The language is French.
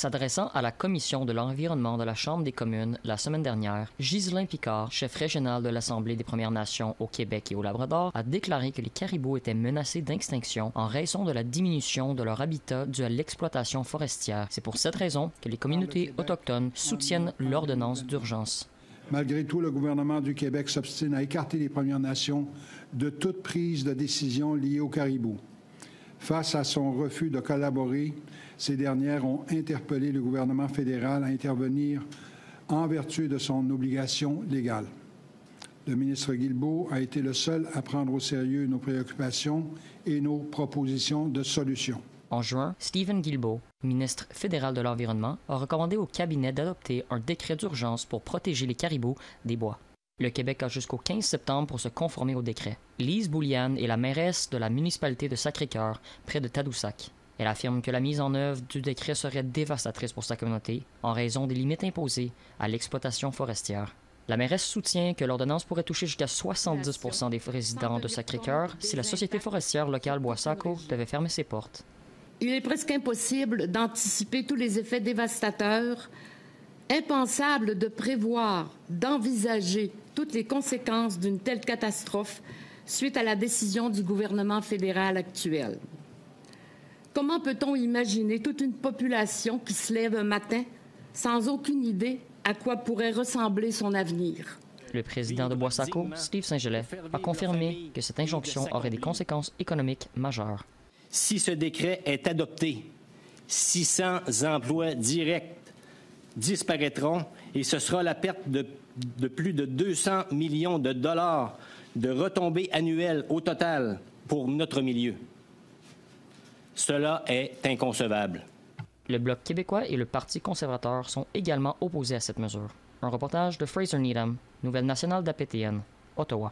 S'adressant à la Commission de l'environnement de la Chambre des communes la semaine dernière, Ghislain Picard, chef régional de l'Assemblée des Premières Nations au Québec et au Labrador, a déclaré que les caribous étaient menacés d'extinction en raison de la diminution de leur habitat due à l'exploitation forestière. C'est pour cette raison que les communautés autochtones soutiennent l'ordonnance d'urgence. Malgré tout, le gouvernement du Québec s'obstine à écarter les Premières Nations de toute prise de décision liée aux caribous. Face à son refus de collaborer, ces dernières ont interpellé le gouvernement fédéral à intervenir en vertu de son obligation légale. Le ministre Guilbeault a été le seul à prendre au sérieux nos préoccupations et nos propositions de solutions. En juin, Stephen Guilbeault, ministre fédéral de l'Environnement, a recommandé au cabinet d'adopter un décret d'urgence pour protéger les caribous des bois. Le Québec a jusqu'au 15 septembre pour se conformer au décret. Lise Bouliane est la mairesse de la municipalité de Sacré-Cœur, près de Tadoussac. Elle affirme que la mise en œuvre du décret serait dévastatrice pour sa communauté en raison des limites imposées à l'exploitation forestière. La mairesse soutient que l'ordonnance pourrait toucher jusqu'à 70 % des résidents de Sacré-Cœur si la société forestière locale Boissaco devait fermer ses portes. Il est presque impossible d'anticiper tous les effets dévastateurs, impensable de prévoir, d'envisager toutes les conséquences d'une telle catastrophe suite à la décision du gouvernement fédéral actuel. Comment peut-on imaginer toute une population qui se lève un matin sans aucune idée à quoi pourrait ressembler son avenir? Le président de Boissaco, Steve Saint-Gelais, a confirmé que cette injonction aurait des conséquences économiques majeures. Si ce décret est adopté, 600 emplois directs disparaîtront et ce sera la perte de plus de 200 millions de dollars de retombées annuelles au total pour notre milieu. Cela est inconcevable. Le Bloc québécois et le Parti conservateur sont également opposés à cette mesure. Un reportage de Fraser Needham, Nouvelle nationale d'APTN, Ottawa.